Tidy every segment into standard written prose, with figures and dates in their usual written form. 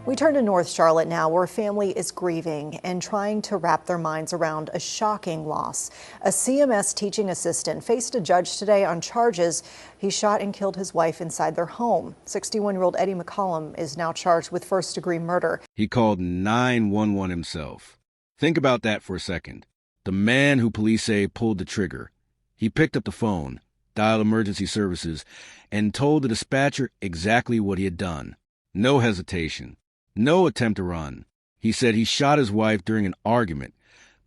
We turn to North Charlotte now, where a family is grieving and trying to wrap their minds around a shocking loss. A CMS teaching assistant faced a judge today on charges he shot and killed his wife inside their home. 61-year-old Eddie McCollum is now charged with first-degree murder. He called 911 himself. Think about that for a second. The man who police say pulled the trigger. He picked up the phone, dialed emergency services, and told the dispatcher exactly what he had done. No hesitation. No attempt to run. He said he shot his wife during an argument,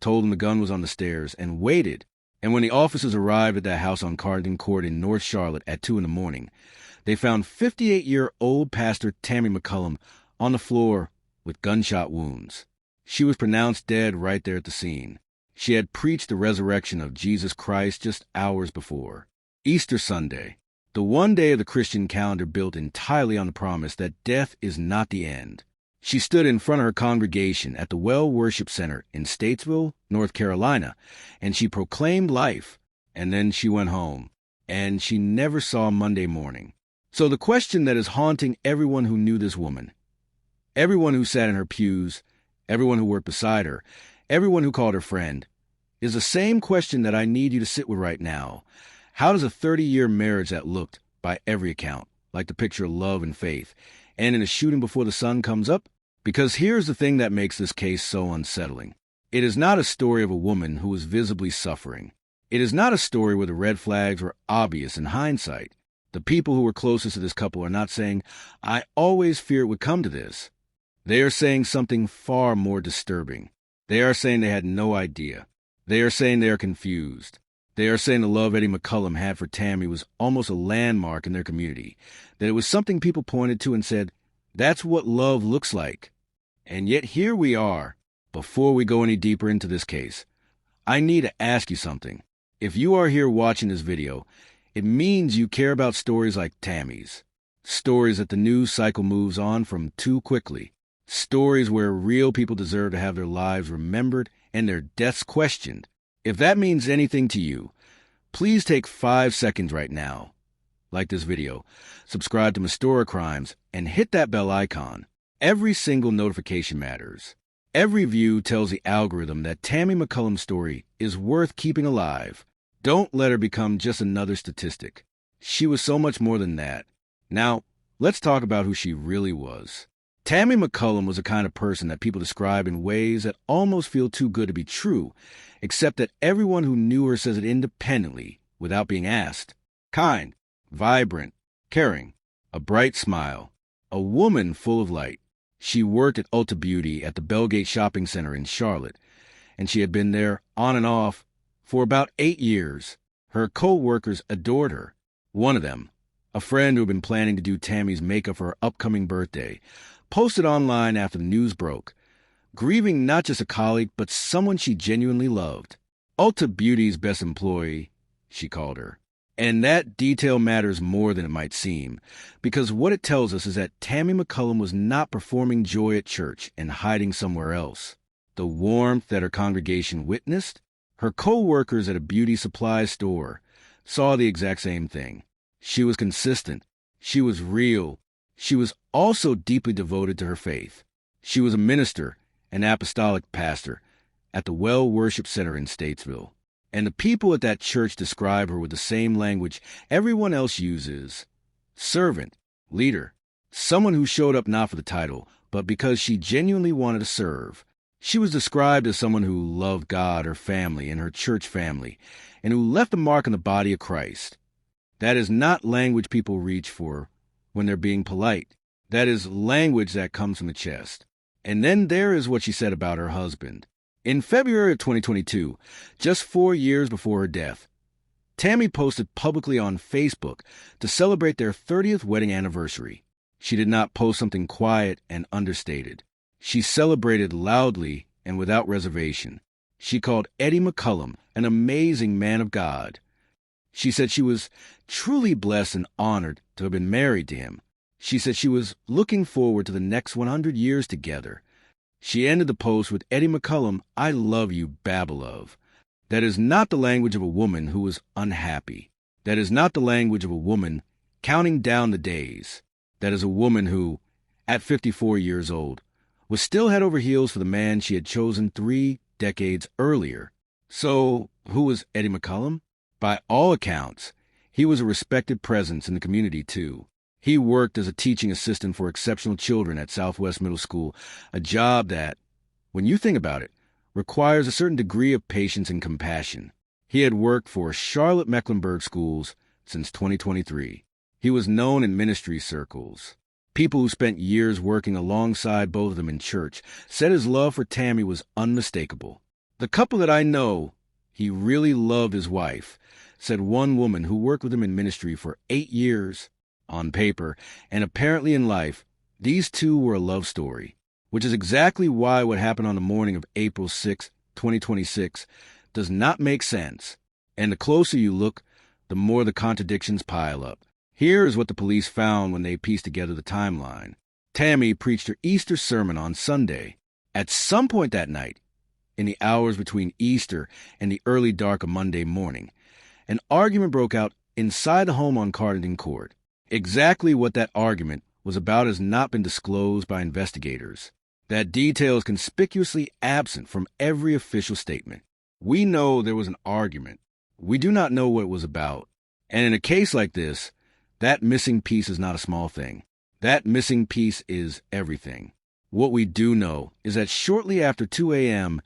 told him the gun was on the stairs, and waited. And when the officers arrived at that house on Cardin Court in North Charlotte at 2 a.m, they found 58-year-old Pastor Tammy McCollum on the floor with gunshot wounds. She was pronounced dead right there at the scene. She had preached the resurrection of Jesus Christ just hours before. Easter Sunday, the one day of the Christian calendar built entirely on the promise that death is not the end. She stood in front of her congregation at the Well Worship Center in Statesville, North Carolina, and she proclaimed life, and then she went home, and she never saw Monday morning. So the question that is haunting everyone who knew this woman, everyone who sat in her pews, everyone who worked beside her, everyone who called her friend, is the same question that I need you to sit with right now. How does a 30-year marriage that looked, by every account, like the picture of love and faith, end in a shooting before the sun comes up? Because here's the thing that makes this case so unsettling. It is not a story of a woman who is visibly suffering. It is not a story where the red flags were obvious in hindsight. The people who were closest to this couple are not saying, "I always feared it would come to this." They are saying something far more disturbing. They are saying they had no idea. They are saying they are confused. They are saying the love Eddie McCollum had for Tammy was almost a landmark in their community, that it was something people pointed to and said, "That's what love looks like." And yet here we are. Before we go any deeper into this case, I need to ask you something. If you are here watching this video, it means you care about stories like Tammy's. Stories that the news cycle moves on from too quickly. Stories where real people deserve to have their lives remembered and their deaths questioned. If that means anything to you, please take 5 seconds right now. Like this video, subscribe to MYSTORA Crimes, and hit that bell icon. Every single notification matters. Every view tells the algorithm that Tammy McCollum's story is worth keeping alive. Don't let her become just another statistic. She was so much more than that. Now, let's talk about who she really was. Tammy McCollum was the kind of person that people describe in ways that almost feel too good to be true, except that everyone who knew her says it independently, without being asked. Kind, vibrant, caring, a bright smile, a woman full of light. She worked at Ulta Beauty at the Belgate Shopping Center in Charlotte, and she had been there on and off for about 8 years. Her co-workers adored her. One of them, a friend who had been planning to do Tammy's makeup for her upcoming birthday, posted online after the news broke, grieving not just a colleague, but someone she genuinely loved. Ulta Beauty's best employee, she called her. And that detail matters more than it might seem, because what it tells us is that Tammy McCollum was not performing joy at church and hiding somewhere else. The warmth that her congregation witnessed, her co-workers at a beauty supply store saw the exact same thing. She was consistent. She was real. She was also deeply devoted to her faith. She was a minister, an apostolic pastor, at the Well Worship Center in Statesville. And the people at that church describe her with the same language everyone else uses. Servant, leader, someone who showed up not for the title, but because she genuinely wanted to serve. She was described as someone who loved God, her family, and her church family, and who left a mark on the body of Christ. That is not language people reach for when they're being polite. That is language that comes from the chest. And then there is what she said about her husband. In February of 2022, just 4 years before her death, Tammy posted publicly on Facebook to celebrate their 30th wedding anniversary. She did not post something quiet and understated. She celebrated loudly and without reservation. She called Eddie McCollum an amazing man of God. She said she was truly blessed and honored to have been married to him. She said she was looking forward to the next 100 years together. She ended the post with, "Eddie McCollum, I love you, Babylove." That is not the language of a woman who is unhappy. That is not the language of a woman counting down the days. That is a woman who, at 54 years old, was still head over heels for the man she had chosen 3 decades earlier. So, who was Eddie McCollum? By all accounts, he was a respected presence in the community, too. He worked as a teaching assistant for exceptional children at Southwest Middle School, a job that, when you think about it, requires a certain degree of patience and compassion. He had worked for Charlotte-Mecklenburg schools since 2023. He was known in ministry circles. People who spent years working alongside both of them in church said his love for Tammy was unmistakable. "The couple that I know, he really loved his wife," said one woman who worked with him in ministry for 8 years. On paper, and apparently in life, these two were a love story, which is exactly why what happened on the morning of April 6, 2026, does not make sense. And the closer you look, the more the contradictions pile up. Here is what the police found when they pieced together the timeline. Tammy preached her Easter sermon on Sunday. At some point that night, in the hours between Easter and the early dark of Monday morning, an argument broke out inside the home on Cardington Court. Exactly what that argument was about has not been disclosed by investigators. That detail is conspicuously absent from every official statement. We know there was an argument. We do not know what it was about. And in a case like this, that missing piece is not a small thing. That missing piece is everything. What we do know is that shortly after 2 a.m.,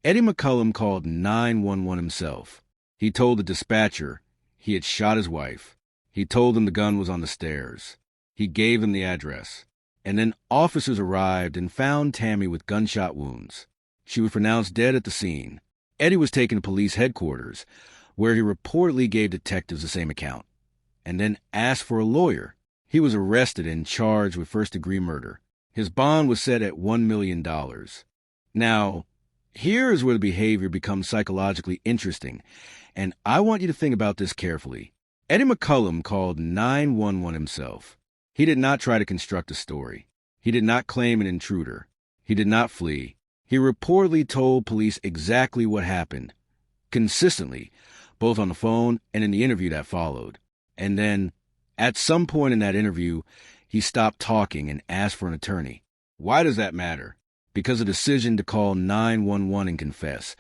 Eddie McCollum called 911 himself. He told the dispatcher he had shot his wife. He told them the gun was on the stairs. He gave them the address. And then officers arrived and found Tammy with gunshot wounds. She was pronounced dead at the scene. Eddie was taken to police headquarters, where he reportedly gave detectives the same account, and then asked for a lawyer. He was arrested and charged with first-degree murder. His bond was set at $1 million. Now, here is where the behavior becomes psychologically interesting, and I want you to think about this carefully. Eddie McCollum called 911 himself. He did not try to construct a story. He did not claim an intruder. He did not flee. He reportedly told police exactly what happened, consistently, both on the phone and in the interview that followed. And then, at some point in that interview, he stopped talking and asked for an attorney. Why does that matter? Because the decision to call 911 and confess,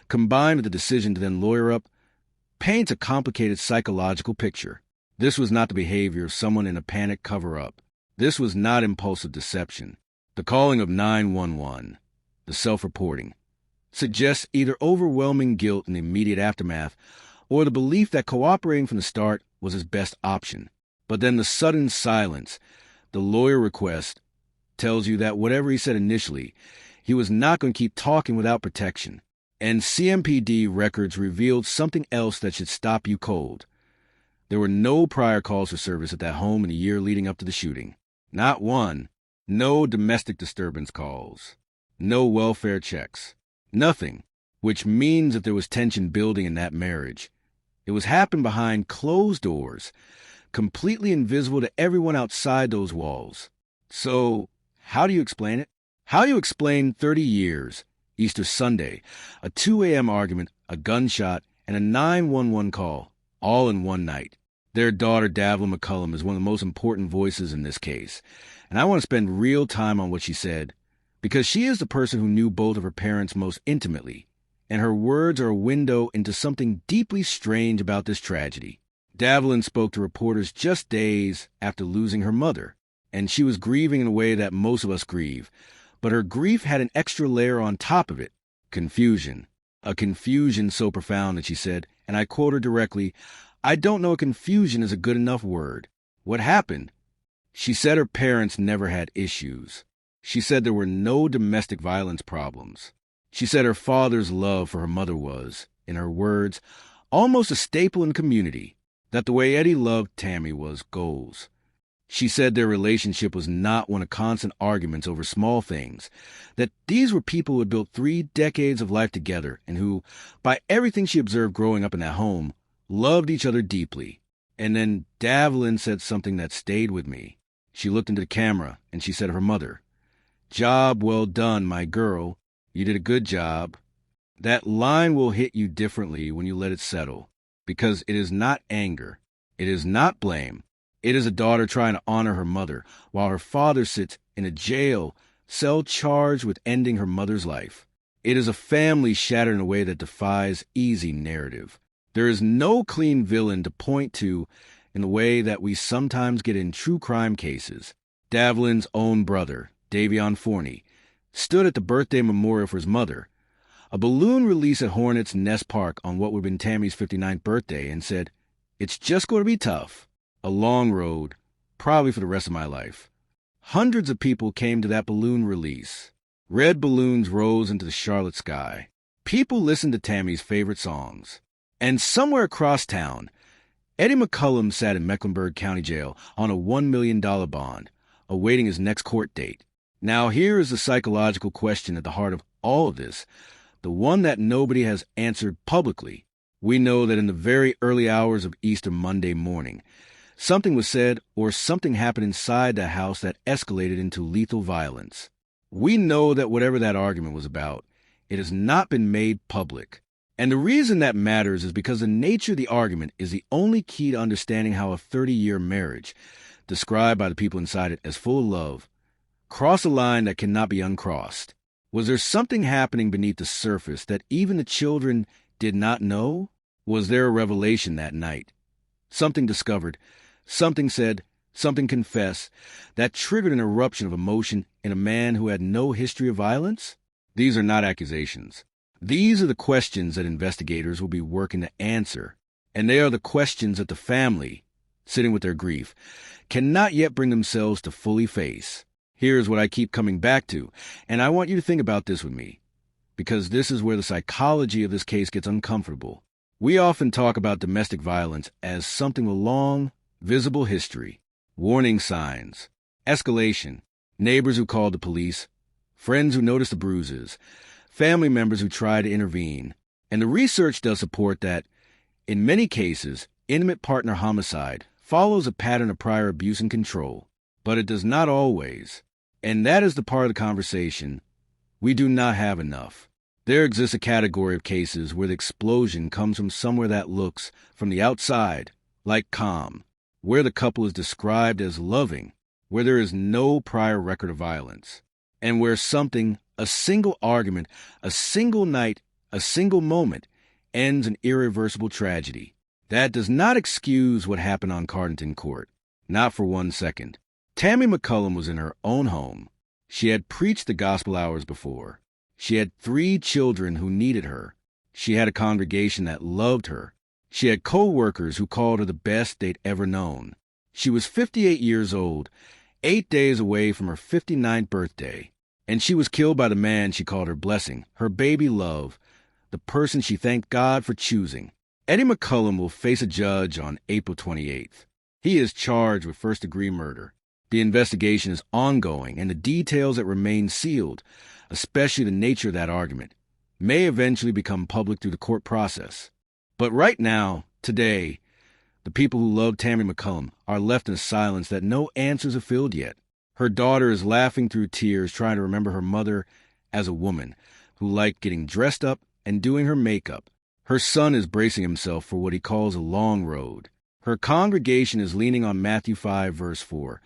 combined with the decision to then lawyer up, paints a complicated psychological picture. This was not the behavior of someone in a panic cover-up. This was not impulsive deception. The calling of 911, the self-reporting, suggests either overwhelming guilt in the immediate aftermath or the belief that cooperating from the start was his best option. But then the sudden silence, the lawyer request, tells you that whatever he said initially, he was not going to keep talking without protection. And CMPD records revealed something else that should stop you cold. There were no prior calls for service at that home in the year leading up to the shooting. Not one. No domestic disturbance calls. No welfare checks. Nothing. Which means that there was tension building in that marriage. It was happening behind closed doors, completely invisible to everyone outside those walls. So, how do you explain it? How do you explain 30 years, Easter Sunday, a 2 a.m. argument, a gunshot, and a 911 call, all in one night? Their daughter, Davlin McCollum, is one of the most important voices in this case, and I want to spend real time on what she said, because she is the person who knew both of her parents most intimately, and her words are a window into something deeply strange about this tragedy. Davlin spoke to reporters just days after losing her mother, and she was grieving in a way that most of us grieve, but her grief had an extra layer on top of it, confusion. A confusion so profound that she said, and I quote her directly, "I don't know if confusion is a good enough word. What happened?" She said her parents never had issues. She said there were no domestic violence problems. She said her father's love for her mother was, in her words, almost a staple in the community, that the way Eddie loved Tammy was goals. She said their relationship was not one of constant arguments over small things, that these were people who had built 3 decades of life together and who, by everything she observed growing up in that home, loved each other deeply. And then Davlin said something that stayed with me. She looked into the camera and she said to her mother, "Job well done, my girl. You did a good job." That line will hit you differently when you let it settle, because it is not anger. It is not blame. It is a daughter trying to honor her mother while her father sits in a jail cell charged with ending her mother's life. It is a family shattered in a way that defies easy narrative. There is no clean villain to point to in the way that we sometimes get in true crime cases. Davlin's own brother, Davion Forney, stood at the birthday memorial for his mother, a balloon release at Hornets Nest Park on what would have been Tammy's 59th birthday, and said, "It's just going to be tough. A long road, probably for the rest of my life." Hundreds of people came to that balloon release. Red balloons rose into the Charlotte sky. People listened to Tammy's favorite songs. And somewhere across town, Eddie McCollum sat in Mecklenburg County Jail on a $1 million bond, awaiting his next court date. Now here is the psychological question at the heart of all of this, the one that nobody has answered publicly. We know that in the very early hours of Easter Monday morning, something was said or something happened inside the house that escalated into lethal violence. We know that whatever that argument was about, it has not been made public. And the reason that matters is because the nature of the argument is the only key to understanding how a 30-year marriage, described by the people inside it as full of love, crossed a line that cannot be uncrossed. Was there something happening beneath the surface that even the children did not know? Was there a revelation that night? Something discovered, something said, something confessed, that triggered an eruption of emotion in a man who had no history of violence? These are not accusations. These are the questions that investigators will be working to answer, and they are the questions that the family, sitting with their grief, cannot yet bring themselves to fully face. Here's what I keep coming back to, and I want you to think about this with me, because this is where the psychology of this case gets uncomfortable. We often talk about domestic violence as something with long, visible history, warning signs, escalation, neighbors who called the police, friends who noticed the bruises, family members who tried to intervene. And the research does support that, in many cases, intimate partner homicide follows a pattern of prior abuse and control, but it does not always. And that is the part of the conversation we do not have enough. There exists a category of cases where the explosion comes from somewhere that looks, from the outside, like calm, where the couple is described as loving, where there is no prior record of violence, and where something, a single argument, a single night, a single moment, ends in irreversible tragedy. That does not excuse what happened on Cardington Court, not for 1 second. Tammy McCollum was in her own home. She had preached the gospel hours before. She had 3 children who needed her. She had a congregation that loved her. She had co-workers who called her the best they'd ever known. She was 58 years old, 8 days away from her 59th birthday, and she was killed by the man she called her blessing, her baby love, the person she thanked God for choosing. Eddie McCollum will face a judge on April 28th. He is charged with first-degree murder. The investigation is ongoing, and the details that remain sealed, especially the nature of that argument, may eventually become public through the court process. But right now, today, the people who love Tammy McCollum are left in a silence that no answers are filled yet. Her daughter is laughing through tears, trying to remember her mother as a woman who liked getting dressed up and doing her makeup. Her son is bracing himself for what he calls a long road. Her congregation is leaning on Matthew 5, verse 4.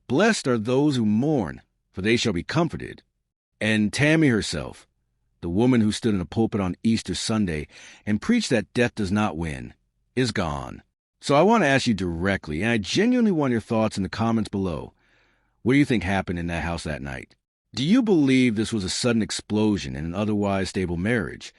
Blessed are those who mourn, for they shall be comforted. And Tammy herself, the woman who stood in a pulpit on Easter Sunday and preached that death does not win, is gone. So I want to ask you directly, and I genuinely want your thoughts in the comments below. What do you think happened in that house that night? Do you believe this was a sudden explosion in an otherwise stable marriage?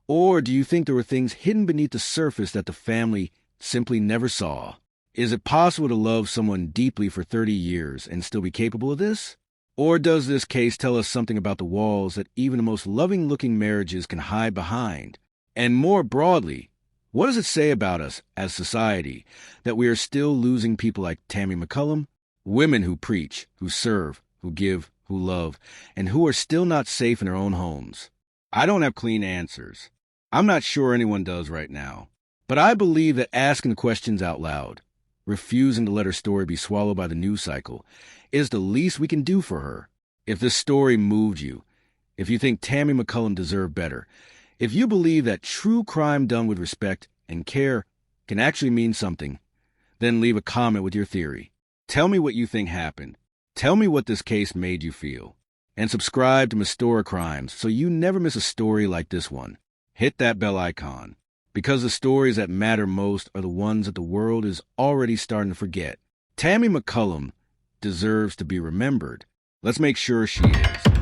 Or do you think there were things hidden beneath the surface that the family simply never saw? Is it possible to love someone deeply for 30 years and still be capable of this? Or does this case tell us something about the walls that even the most loving-looking marriages can hide behind? And more broadly, what does it say about us as society that we are still losing people like Tammy McCollum, women who preach, who serve, who give, who love, and who are still not safe in their own homes? I don't have clean answers. I'm not sure anyone does right now. But I believe that asking the questions out loud, refusing to let her story be swallowed by the news cycle, is the least we can do for her. If this story moved you, if you think Tammy McCollum deserved better, if you believe that true crime done with respect and care can actually mean something, Then leave a comment with your theory. Tell me what you think happened. Tell me what this case made you feel. And subscribe to MYSTORA Crimes so you never miss a story like this one. Hit that bell icon, because the stories that matter most are the ones that the world is already starting to forget. Tammy McCollum deserves to be remembered. Let's make sure she is.